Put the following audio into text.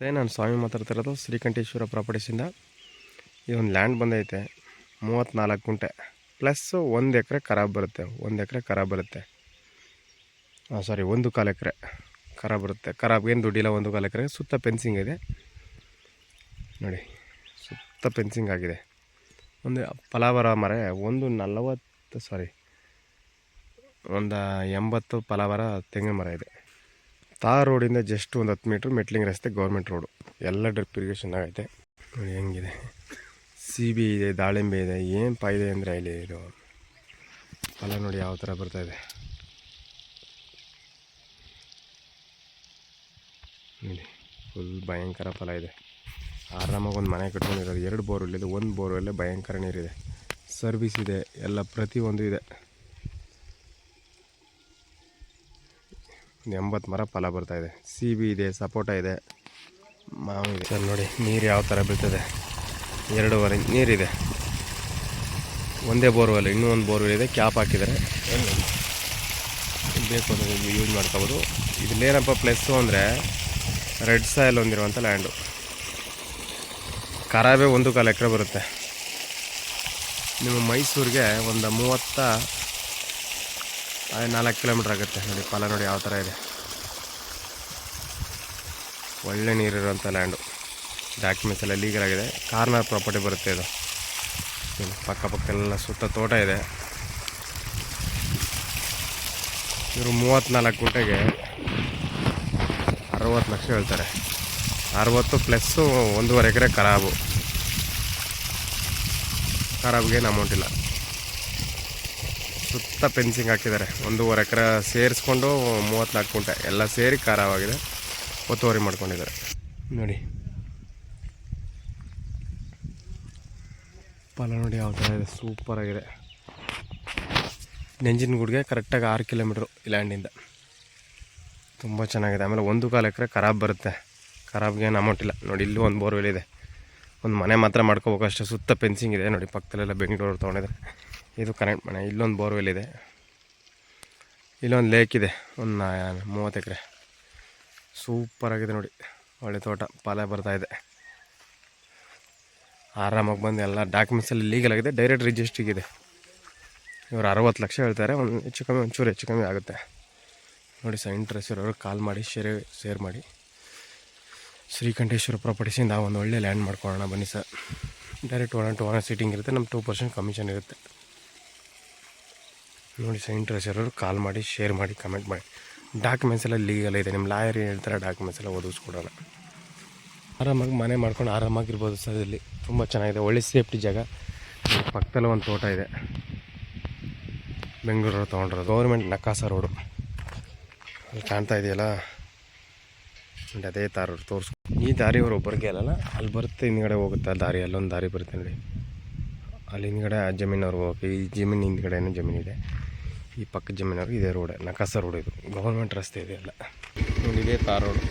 ನಾನು ಸ್ವಾಮಿ ಮಾತಾಡ್ತಿರೋದು ಶ್ರೀಕಂಠೇಶ್ವರ ಪ್ರಾಪರ್ಟೀಸಿಂದ. ಈ ಒಂದು ಲ್ಯಾಂಡ್ ಬಂದೈತೆ 34 ಗುಂಟೆ ಪ್ಲಸ್ 1 ಎಕರೆ ಖರಾಬ್ ಬರುತ್ತೆ. 1 ಎಕರೆ ಖರಾಬ್ ಬರುತ್ತೆ. ಸಾರಿ 1.25 ಎಕರೆ ಖರಾಬ್ ಬರುತ್ತೆ. ಖರಾಬ್ಗೇನು ದುಡ್ಡಿಲ್ಲ. 1.25 ಎಕರೆ ಸುತ್ತ ಫೆನ್ಸಿಂಗ್ ಇದೆ ನೋಡಿ. ಸುತ್ತ ಫೆನ್ಸಿಂಗ್ ಆಗಿದೆ. ಒಂದು ಫಲಾವರ ಮರ ಒಂದು 80 ಫಲಾವರ ತೆಂಗಿನ ಮರ ಇದೆ. ತಾರ್ ರೋಡಿಂದ ಜಸ್ಟ್ ಒಂದು 10 ಮೀಟ್ರ್ ಮೆಟ್ಲಿಂಗ್ ರಸ್ತೆ, ಗೌರ್ಮೆಂಟ್ ರೋಡು, ಎಲ್ಲ ಡ್ರಿಪ್ ಇರಿಗೇಷನ್ ಆಗೈತೆ ನೋಡಿ. ಹೆಂಗಿದೆ, CB ಇದೆ, ದಾಳಿಂಬೆ ಇದೆ. ಏನು ಫಾಯ್ದೆ ಅಂದರೆ ಇಲ್ಲಿ ಇದು ಫಲ ನೋಡಿ ಯಾವ ಥರ ಬರ್ತಾಯಿದೆ ನೋಡಿ. ಫುಲ್ ಭಯಂಕರ ಫಲ ಇದೆ. ಆರಾಮಾಗಿ ಒಂದು ಮನೆ ಕಟ್ಕೊಂಡಿರೋದು. 2 ಬೋರ್ವೆಲ್ ಇದೆ. 1 ಬೋರ್ವೆಲ್ಲೇ ಭಯಂಕರ ನೀರಿದೆ. ಸರ್ವಿಸ್ ಇದೆ, ಎಲ್ಲ ಪ್ರತಿಯೊಂದು ಇದೆ. 80 ಮರ ಫಲ ಬರ್ತಾಯಿದೆ. CB ಇದೆ, ಸಪೋಟ ಇದೆ, ಮಾವು ಇದೆ. ಸರ್ ನೋಡಿ ನೀರು ಯಾವ ಥರ ಬೀಳ್ತದೆ. 2.5 ಇಂಚ್ ನೀರಿದೆ. ಒಂದೇ ಬೋರ್ವೆಲ್, ಇನ್ನೂ ಒಂದು ಬೋರ್ವೆಲ್ ಇದೆ. ಕ್ಯಾಪ್ ಹಾಕಿದ್ದಾರೆ. ಬೇಕು ಅಂದರೆ ಯೂಸ್ ಮಾಡ್ಕೋಬೋದು. ಇದ್ರಲ್ಲೇನಪ್ಪ ಪ್ಲಸ್ಸು ಅಂದರೆ ರೆಡ್ ಸಾಯಿಲ್ ಹೊಂದಿರುವಂಥ ಲ್ಯಾಂಡು. ಖರಾಬೇ 1.25 ಎಕರೆ ಬರುತ್ತೆ. ನಿಮ್ಮ ಮೈಸೂರಿಗೆ ಒಂದು 34 ಕಿಲೋಮೀಟ್ರ್ ಆಗುತ್ತೆ ನೋಡಿ. ಫಲ ನೋಡಿ ಯಾವ ಥರ ಇದೆ. ಒಳ್ಳೆ ನೀರಿರುವಂಥ ಲ್ಯಾಂಡು. ಡಾಕ್ಯುಮೆಂಟ್ಸ್ ಎಲ್ಲ ಲೀಗಲ್ ಆಗಿದೆ. ಕಾರ್ನರ್ ಪ್ರಾಪರ್ಟಿ ಬರುತ್ತೆ ಇದು. ಪಕ್ಕಪಕ್ಕೆಲ್ಲ ಸುತ್ತ ತೋಟ ಇದೆ. ಇವರು 34 ಗುಂಟೆಗೆ 60 ಲಕ್ಷ ಹೇಳ್ತಾರೆ. 60 ಪ್ಲಸ್ಸು 1.25 ಎಕರೆ ಖರಾಬು. ಖರಾಬ್ಗೇನು ಅಮೌಂಟ್ ಇಲ್ಲ. ಸುತ್ತ ಫೆನ್ಸಿಂಗ್ ಹಾಕಿದ್ದಾರೆ. 1.25 ಎಕರೆ ಸೇರಿಸ್ಕೊಂಡು 34 ಗುಂಟೆ ಎಲ್ಲ ಸೇರಿ ಖರಾಬಾಗಿದೆ. ಒತ್ತುವರಿ ಮಾಡ್ಕೊಂಡಿದ್ದಾರೆ ನೋಡಿ. ಫಲ ನೋಡಿ ಯಾವ ಥರ ಇದೆ. ಸೂಪರಾಗಿದೆ. ನಂಜನಗೂಡಿಗೆ ಕರೆಕ್ಟಾಗಿ 6 ಕಿಲೋಮೀಟ್ರು ಈ ಲ್ಯಾಂಡಿಂದ. ತುಂಬ ಚೆನ್ನಾಗಿದೆ. ಆಮೇಲೆ 1.25 ಎಕರೆ ಖರಾಬ್ ಬರುತ್ತೆ. ಖರಾಬ್ಗೇನು ಅಮೌಂಟ್ ಇಲ್ಲ ನೋಡಿ. ಇಲ್ಲೂ ಒಂದು ಬೋರ್ವೆಲ್ ಇದೆ. ಒಂದು ಮನೆ ಮಾತ್ರ ಮಾಡ್ಕೋಬೇಕು ಅಷ್ಟೇ. ಸುತ್ತ ಫೆನ್ಸಿಂಗ್ ಇದೆ ನೋಡಿ. ಪಕ್ಕದಲ್ಲೆಲ್ಲ ಬೆಂಗಳೂರು ತೊಗೊಂಡಿದ್ದಾರೆ. ಇದು ಕರೆಂಟ್ ಮನೆ. ಇಲ್ಲೊಂದು ಬೋರ್ವೆಲ್ ಇದೆ. ಇಲ್ಲೊಂದು ಲೇಕ್ ಇದೆ, ಒಂದು 30 ಎಕರೆ. ಸೂಪರಾಗಿದೆ ನೋಡಿ. ಒಳ್ಳೆ ತೋಟ, ಫಲ ಬರ್ತಾಯಿದೆ. ಆರಾಮಾಗಿ ಬಂದು ಎಲ್ಲ ಡಾಕ್ಯುಮೆಂಟ್ಸಲ್ಲಿ ಲೀಗಲ್ ಆಗಿದೆ. ಡೈರೆಕ್ಟ್ ರಿಜಿಸ್ಟ್ರಿಗಿದೆ. ಇವರು 60 ಲಕ್ಷ ಹೇಳ್ತಾರೆ. ಒಂಚೂರು ಹೆಚ್ಚು ಕಮ್ಮಿ ಆಗುತ್ತೆ ನೋಡಿ. ಸರ್ ಇಂಟ್ರೆಸ್ಟ್ ಇರೋರು ಕಾಲ್ ಮಾಡಿ, ಶೇರ್ ಮಾಡಿ. ಶ್ರೀಕಂಠೇಶ್ವರ ಪ್ರಾಪರ್ಟೀಸಿಂದ ಒಂದು ಒಳ್ಳೆ ಲ್ಯಾಂಡ್ ಮಾಡ್ಕೊಳ್ಳೋಣ ಬನ್ನಿ ಸರ್. ಡೈರೆಕ್ಟ್ 1-to-1 ಸೀಟಿಂಗ್ ಇರುತ್ತೆ. ನಮ್ಮ 2% ಕಮಿಷನ್ ಇರುತ್ತೆ ನೋಡಿ. ಸರ್ ಇಂಟ್ರೆಸ್ಟ್ ಇರೋರು ಕಾಲ್ ಮಾಡಿ, ಶೇರ್ ಮಾಡಿ, ಕಮೆಂಟ್ ಮಾಡಿ. ಡಾಕ್ಯುಮೆಂಟ್ಸ್ ಎಲ್ಲ ಲೀಗಲ್ ಇದೆ. ನಿಮ್ಮ ಲಾಯರ್ ಹೇಳ್ತಾರೆ ಡಾಕ್ಯುಮೆಂಟ್ಸ್ ಎಲ್ಲ ಓದಿಸ್ಕೊಡೋಣ. ಆರಾಮಾಗಿ ಮನೆ ಮಾಡ್ಕೊಂಡು ಆರಾಮಾಗಿರ್ಬೋದು ಸರ್. ಇಲ್ಲಿ ತುಂಬ ಚೆನ್ನಾಗಿದೆ. ಒಳ್ಳೆ ಸೇಫ್ಟಿ ಜಾಗ. ಪಕ್ಕದಲ್ಲೂ ಒಂದು ತೋಟ ಇದೆ. ಬೆಂಗಳೂರು ತೊಗೊಂಡಿರೋದು. ಗೌರ್ಮೆಂಟ್ ನಕಾಸ ರೋಡು ಅಲ್ಲಿ ಕಾಣ್ತಾ ಇದೆಯಲ್ಲ, ಅದೇ ತಾರ್ ರೋಡ್ ತೋರಿಸ್ಕೊ. ಈ ದಾರಿ ಅವರು ಒಬ್ಬರಿಗೆ ಅಲ್ಲಲ್ಲ, ಅಲ್ಲಿ ಬರುತ್ತೆ. ಹಿಂದ್ಗಡೆ ಹೋಗುತ್ತೆ ಆ ದಾರಿ. ಅಲ್ಲೊಂದು ದಾರಿ ಬರುತ್ತೆ ನೋಡಿ. ಅಲ್ಲಿ ಹಿಂದ್ಗಡೆ ಆ ಜಮೀನವ್ರಿಗೆ ಹೋಗಿ, ಈ ಜಮೀನು ಹಿಂದ್ಗಡೆನೂ ಜಮೀನಿದೆ. ಈ ಪಕ್ಕದ ಜಮೀನವ್ರಿಗೆ ಇದೇ ರೋಡ್, ನಕಾಸ ರೋಡ್. ಇದು ಗೌರ್ಮೆಂಟ್ ರಸ್ತೆ ಇದೆ ಎಲ್ಲ ನೋಡಿ. ಇದೇ ತಾರ್ ರೋಡು.